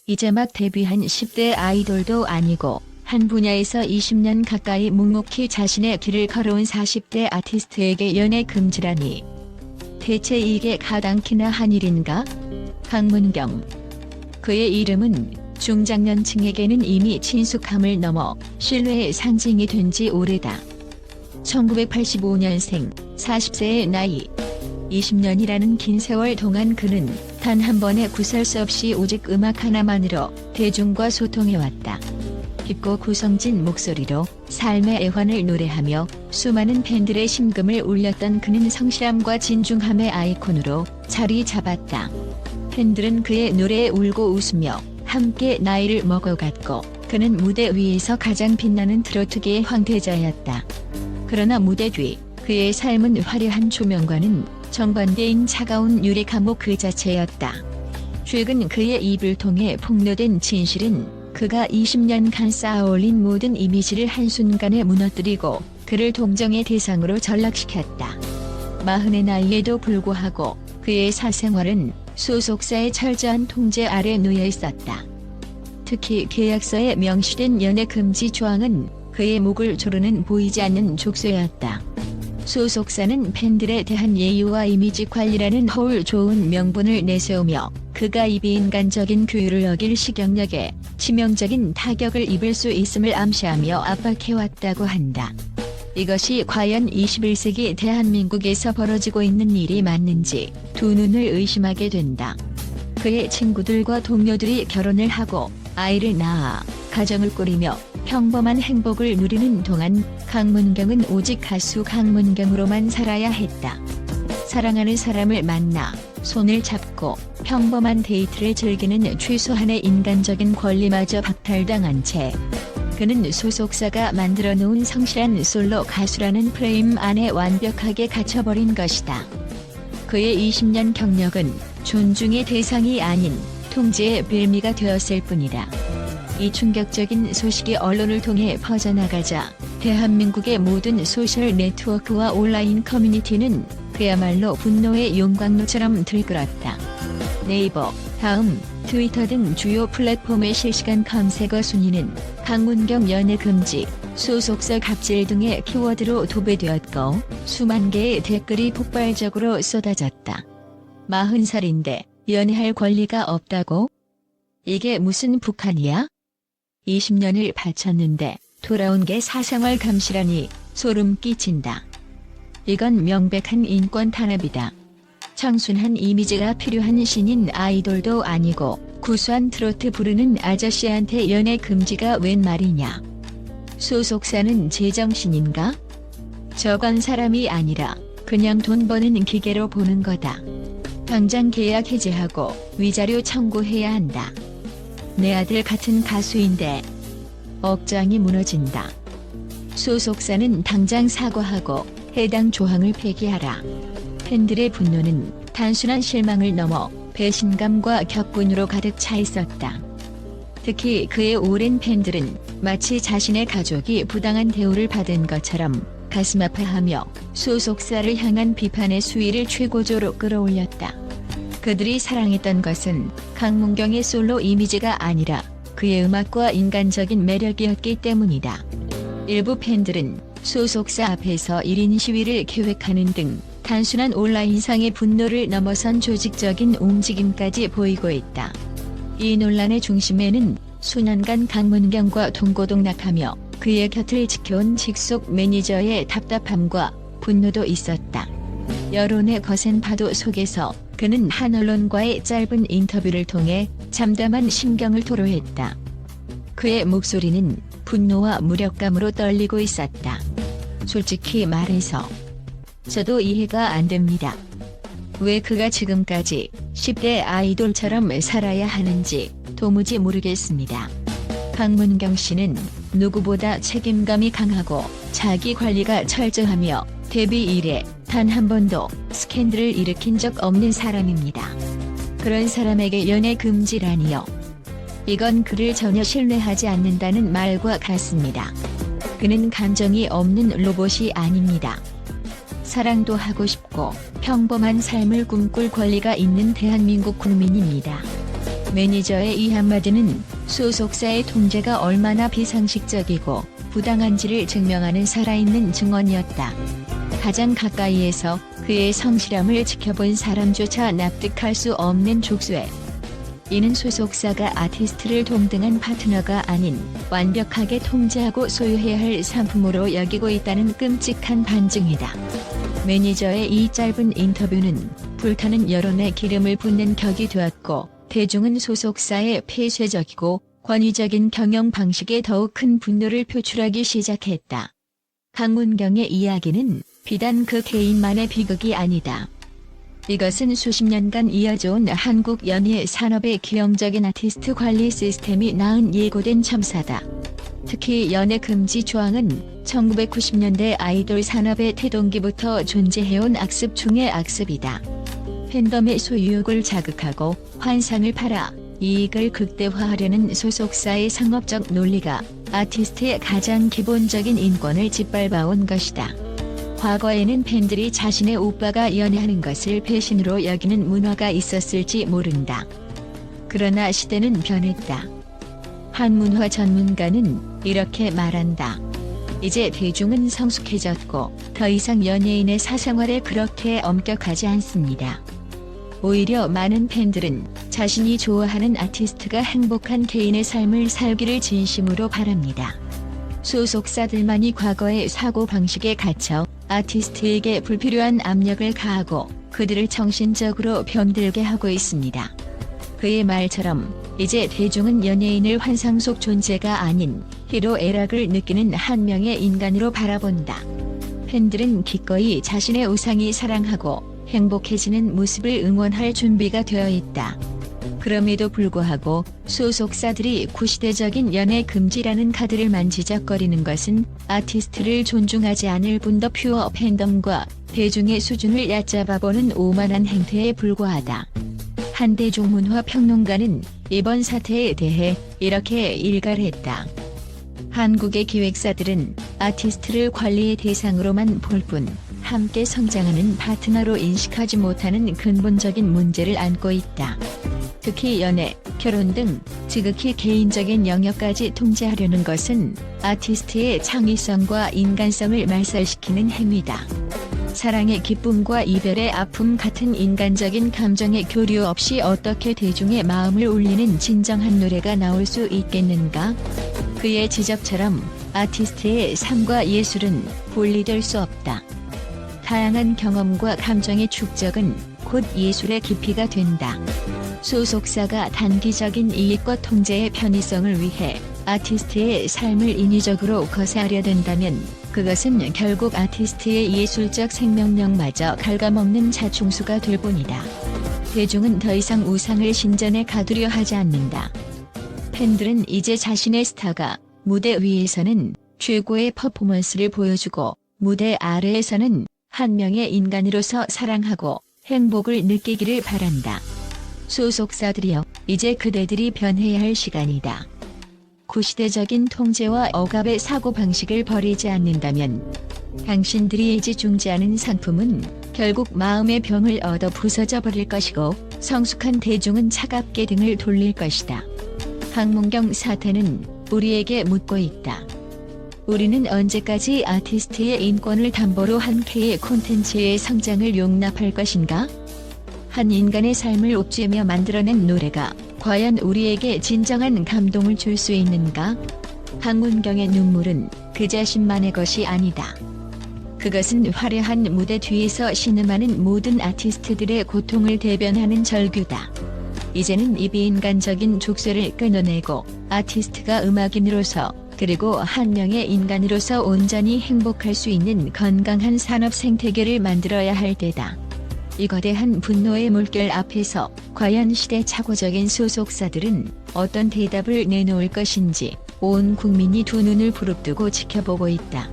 이제 막 데뷔한 10대 아이돌도 아니고 한 분야에서 20년 가까이 묵묵히 자신의 길을 걸어온 40대 아티스트에게 연애 금지라니. 대체 이게 가당키나 한 일인가? 강문경. 그의 이름은 중장년층에게는 이미 친숙함을 넘어 신뢰의 상징이 된 지 오래다. 1985년생, 40세의 나이. 20년이라는 긴 세월 동안 그는 단 한 번의 구설수 없이 오직 음악 하나만으로 대중과 소통해왔다. 깊고 구성진 목소리로 삶의 애환을 노래하며 수많은 팬들의 심금을 울렸던 그는 성실함과 진중함의 아이콘으로 자리 잡았다. 팬들은 그의 노래에 울고 웃으며 함께 나이를 먹어갔고, 그는 무대 위에서 가장 빛나는 트로트계의 황태자였다. 그러나 무대 뒤 그의 삶은 화려한 조명과는 정반대인 차가운 유리 감옥 그 자체였다. 최근 그의 입을 통해 폭로된 진실은 그가 20년간 쌓아올린 모든 이미지를 한순간에 무너뜨리고 그를 동정의 대상으로 전락시켰다. 40의 나이에도 불구하고 그의 사생활은 소속사의 철저한 통제 아래 놓여 있었다. 특히 계약서에 명시된 연애 금지 조항은 그의 목을 조르는 보이지 않는 족쇄였다. 소속사는 팬들에 대한 예의와 이미지 관리라는 허울 좋은 명분을 내세우며 그가 이 비인간적인 규율을 어길 시경력에 치명적인 타격을 입을 수 있음을 암시하며 압박해왔다고 한다. 이것이 과연 21세기 대한민국에서 벌어지고 있는 일이 맞는지 두 눈을 의심하게 된다. 그의 친구들과 동료들이 결혼을 하고 아이를 낳아 가정을 꾸리며 평범한 행복을 누리는 동안 강문경은 오직 가수 강문경으로만 살아야 했다. 사랑하는 사람을 만나 손을 잡고 평범한 데이트를 즐기는 최소한의 인간적인 권리마저 박탈당한 채 그는 소속사가 만들어 놓은 성실한 솔로 가수라는 프레임 안에 완벽하게 갇혀버린 것이다. 그의 20년 경력은 존중의 대상이 아닌 통제의 빌미가 되었을 뿐이다. 이 충격적인 소식이 언론을 통해 퍼져나가자 대한민국의 모든 소셜 네트워크와 온라인 커뮤니티는 그야말로 분노의 용광로처럼 들끓었다. 네이버, 다음, 트위터 등 주요 플랫폼의 실시간 검색어 순위는 강문경 연애 금지, 소속사 갑질 등의 키워드로 도배되었고 수만 개의 댓글이 폭발적으로 쏟아졌다. 40살인데 연애할 권리가 없다고? 이게 무슨 북한이야? 20년을 바쳤는데 돌아온 게 사생활 감시라니 소름 끼친다. 이건 명백한 인권 탄압이다. 청순한 이미지가 필요한 신인 아이돌도 아니고 구수한 트로트 부르는 아저씨한테 연애 금지가 웬 말이냐. 소속사는 제정신인가? 저건 사람이 아니라 그냥 돈 버는 기계로 보는 거다. 당장 계약 해지하고 위자료 청구해야 한다. 내 아들 같은 가수인데. 억장이 무너진다. 소속사는 당장 사과하고 해당 조항을 폐기하라. 팬들의 분노는 단순한 실망을 넘어 배신감과 격분으로 가득 차 있었다. 특히 그의 오랜 팬들은 마치 자신의 가족이 부당한 대우를 받은 것처럼 가슴 아파하며 소속사를 향한 비판의 수위를 최고조로 끌어올렸다. 그들이 사랑했던 것은 강문경의 솔로 이미지가 아니라 그의 음악과 인간적인 매력이었기 때문이다. 일부 팬들은 소속사 앞에서 1인 시위를 계획하는 등 단순한 온라인상의 분노를 넘어선 조직적인 움직임까지 보이고 있다. 이 논란의 중심에는 수년간 강문경과 동고동락하며 그의 곁을 지켜온 직속 매니저의 답답함과 분노도 있었다. 여론의 거센 파도 속에서 그는 한 언론과의 짧은 인터뷰를 통해 참담한 심경을 토로했다. 그의 목소리는 분노와 무력감으로 떨리고 있었다. 솔직히 말해서 저도 이해가 안 됩니다. 왜 그가 지금까지 10대 아이돌처럼 살아야 하는지 도무지 모르겠습니다. 강문경 씨는 누구보다 책임감이 강하고 자기 관리가 철저하며 데뷔 이래 단 한 번도 스캔들을 일으킨 적 없는 사람입니다. 그런 사람에게 연애 금지라니요. 이건 그를 전혀 신뢰하지 않는다는 말과 같습니다. 그는 감정이 없는 로봇이 아닙니다. 사랑도 하고 싶고 평범한 삶을 꿈꿀 권리가 있는 대한민국 국민입니다. 매니저의 이 한마디는 소속사의 통제가 얼마나 비상식적이고 부당한지를 증명하는 살아있는 증언이었다. 가장 가까이에서 그의 성실함을 지켜본 사람조차 납득할 수 없는 족쇄. 이는 소속사가 아티스트를 동등한 파트너가 아닌 완벽하게 통제하고 소유해야 할 상품으로 여기고 있다는 끔찍한 반증이다. 매니저의 이 짧은 인터뷰는 불타는 여론에 기름을 붓는 격이 되었고, 대중은 소속사의 폐쇄적이고 권위적인 경영 방식에 더욱 큰 분노를 표출하기 시작했다. 강문경의 이야기는 비단 그 개인만의 비극이 아니다. 이것은 수십 년간 이어져온 한국 연예 산업의 기형적인 아티스트 관리 시스템이 낳은 예고된 참사다. 특히 연예 금지 조항은 1990년대 아이돌 산업의 태동기부터 존재해온 악습 중의 악습이다. 팬덤의 소유욕을 자극하고 환상을 팔아 이익을 극대화하려는 소속사의 상업적 논리가 아티스트의 가장 기본적인 인권을 짓밟아온 것이다. 과거에는 팬들이 자신의 오빠가 연애하는 것을 배신으로 여기는 문화가 있었을지 모른다. 그러나 시대는 변했다. 한 문화 전문가는 이렇게 말한다. 이제 대중은 성숙해졌고 더 이상 연예인의 사생활에 그렇게 엄격하지 않습니다. 오히려 많은 팬들은 자신이 좋아하는 아티스트가 행복한 개인의 삶을 살기를 진심으로 바랍니다. 소속사들만이 과거의 사고방식에 갇혀 아티스트에게 불필요한 압력을 가하고 그들을 정신적으로 병들게 하고 있습니다. 그의 말처럼 이제 대중은 연예인을 환상 속 존재가 아닌 희로애락을 느끼는 한 명의 인간으로 바라본다. 팬들은 기꺼이 자신의 우상이 사랑하고 행복해지는 모습을 응원할 준비가 되어 있다. 그럼에도 불구하고 소속사들이 구시대적인 연애 금지라는 카드를 만지작거리는 것은 아티스트를 존중하지 않을 뿐더 퓨어 팬덤과 대중의 수준을 얕잡아보는 오만한 행태에 불과하다. 한 대중문화 평론가는 이번 사태에 대해 이렇게 일갈했다. 한국의 기획사들은 아티스트를 관리의 대상으로만 볼 뿐 함께 성장하는 파트너로 인식하지 못하는 근본적인 문제를 안고 있다. 특히 연애, 결혼 등 지극히 개인적인 영역까지 통제하려는 것은 아티스트의 창의성과 인간성을 말살시키는 행위다. 사랑의 기쁨과 이별의 아픔 같은 인간적인 감정의 교류 없이 어떻게 대중의 마음을 울리는 진정한 노래가 나올 수 있겠는가? 그의 지적처럼 아티스트의 삶과 예술은 분리될 수 없다. 다양한 경험과 감정의 축적은 곧 예술의 깊이가 된다. 소속사가 단기적인 이익과 통제의 편의성을 위해 아티스트의 삶을 인위적으로 거스하려 든다면 그것은 결국 아티스트의 예술적 생명력마저 갉아먹는 자충수가 될 뿐이다. 대중은 더 이상 우상을 신전에 가두려 하지 않는다. 팬들은 이제 자신의 스타가 무대 위에서는 최고의 퍼포먼스를 보여주고 무대 아래에서는 한 명의 인간으로서 사랑하고 행복을 느끼기를 바란다. 소속사들이여, 이제 그대들이 변해야 할 시간이다. 구시대적인 통제와 억압의 사고방식을 버리지 않는다면 당신들이 애지중지하는 상품은 결국 마음의 병을 얻어 부서져 버릴 것이고 성숙한 대중은 차갑게 등을 돌릴 것이다. 강문경 사태는 우리에게 묻고 있다. 우리는 언제까지 아티스트의 인권을 담보로 한 K의 콘텐츠의 성장을 용납할 것인가? 한 인간의 삶을 옥죄며 만들어낸 노래가 과연 우리에게 진정한 감동을 줄 수 있는가? 강문경의 눈물은 그 자신만의 것이 아니다. 그것은 화려한 무대 뒤에서 신음하는 모든 아티스트들의 고통을 대변하는 절규다. 이제는 이 비인간적인 족쇄를 끊어내고 아티스트가 음악인으로서 그리고 한 명의 인간으로서 온전히 행복할 수 있는 건강한 산업 생태계를 만들어야 할 때다. 이 거대한 분노의 물결 앞에서 과연 시대착오적인 소속사들은 어떤 대답을 내놓을 것인지 온 국민이 두 눈을 부릅뜨고 지켜보고 있다.